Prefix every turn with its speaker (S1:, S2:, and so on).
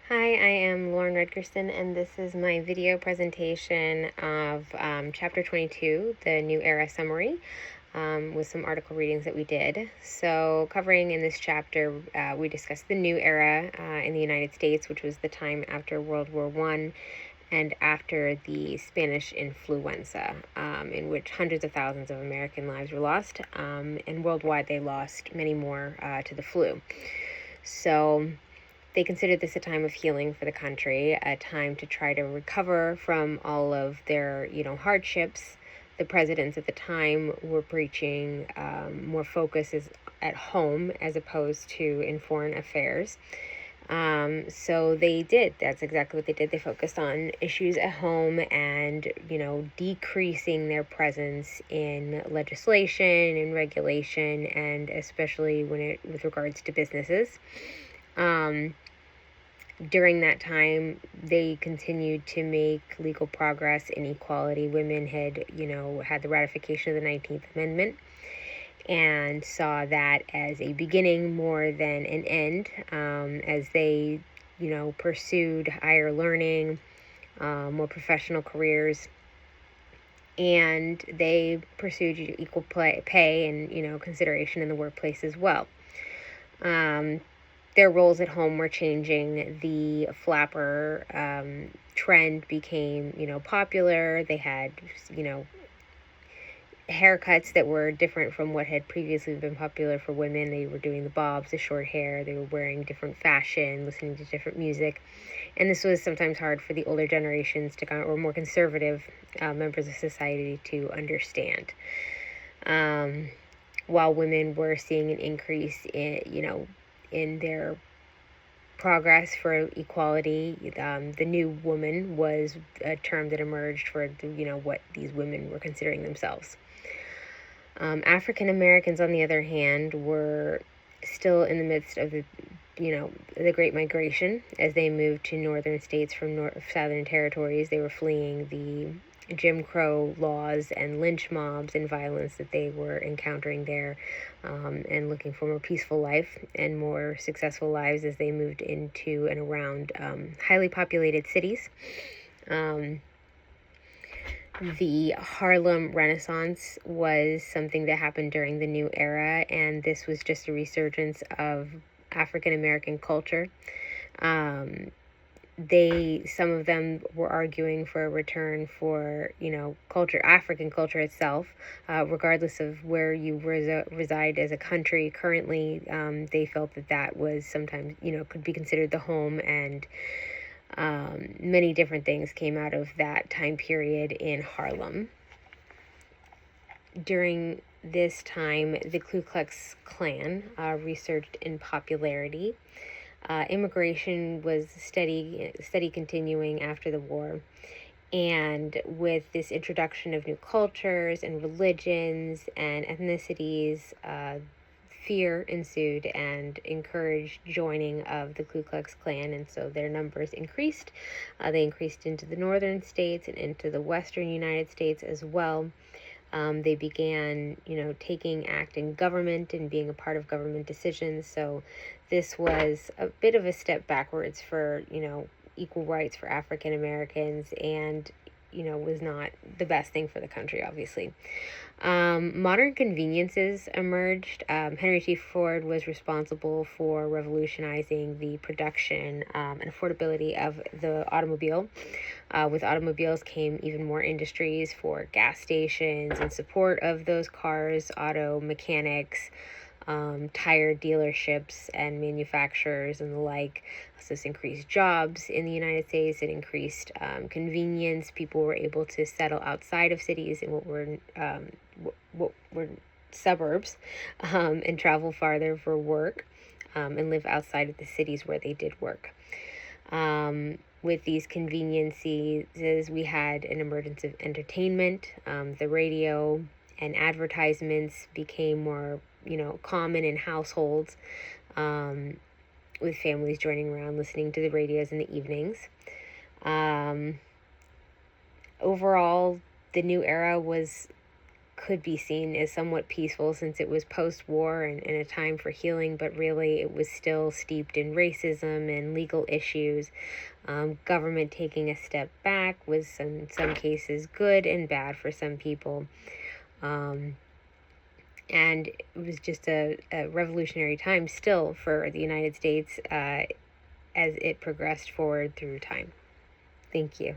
S1: Hi, I am Lauren Redgerson, and this is my video presentation of Chapter 22, the New Era Summary, with some article readings that we did. So, covering in this chapter, we discussed the New Era in the United States, which was the time after World War I and after the Spanish influenza, in which hundreds of thousands of American lives were lost, and worldwide they lost many more to the flu. So, they considered this a time of healing for the country, a time to try to recover from all of their, hardships. The presidents at the time were preaching more focus is at home as opposed to in foreign affairs. So they did. That's exactly what they did. They focused on issues at home and, decreasing their presence in legislation and regulation, and especially with regards to businesses. During that time, they continued to make legal progress in equality. Women had, had the ratification of the 19th Amendment and saw that as a beginning more than an end, as they, pursued higher learning, more professional careers, and they pursued equal pay and, consideration in the workplace as well. Their roles at home were changing. The flapper trend became, popular. They had, haircuts that were different from what had previously been popular for women. They were doing the bobs, the short hair. They were wearing different fashion, listening to different music. And this was sometimes hard for the older generations to or more conservative members of society to understand. While women were seeing an increase in their progress for equality, the new woman was a term that emerged for what these women were considering themselves. African Americans, on the other hand, were still in the midst of the Great Migration as they moved to northern states from southern territories. They were fleeing the Jim Crow laws and lynch mobs and violence that they were encountering there, and looking for more peaceful life and more successful lives as they moved into and around highly populated cities. The Harlem Renaissance was something that happened during the New Era, and this was just a resurgence of African American culture. Some of them were arguing for a return for, culture, African culture itself, regardless of where you reside as a country. Currently, they felt that was sometimes, could be considered the home, and many different things came out of that time period in Harlem. During this time, the Ku Klux Klan resurged in popularity. Immigration was steady continuing after the war. And with this introduction of new cultures and religions and ethnicities, fear ensued and encouraged joining of the Ku Klux Klan, and so their numbers increased. They increased into the northern states and into the western United States as well. They began, taking act in government and being a part of government decisions. So this was a bit of a step backwards for, equal rights for African Americans, and, was not the best thing for the country, obviously. Modern conveniences emerged. Henry T. Ford was responsible for revolutionizing the production and affordability of the automobile. With automobiles came even more industries for gas stations in support of those cars, auto mechanics, tire dealerships and manufacturers and the like. So this increased jobs in the United States. It increased convenience. People were able to settle outside of cities in what were suburbs, and travel farther for work, and live outside of the cities where they did work. With these conveniences, we had an emergence of entertainment. The radio and advertisements became more, common in households, with families joining around listening to the radios in the evenings. Overall, the new era was could be seen as somewhat peaceful since it was post-war and a time for healing, but really it was still steeped in racism and legal issues. Government taking a step back was in some cases good and bad for some people. And it was just a revolutionary time still for the United States as it progressed forward through time. Thank you.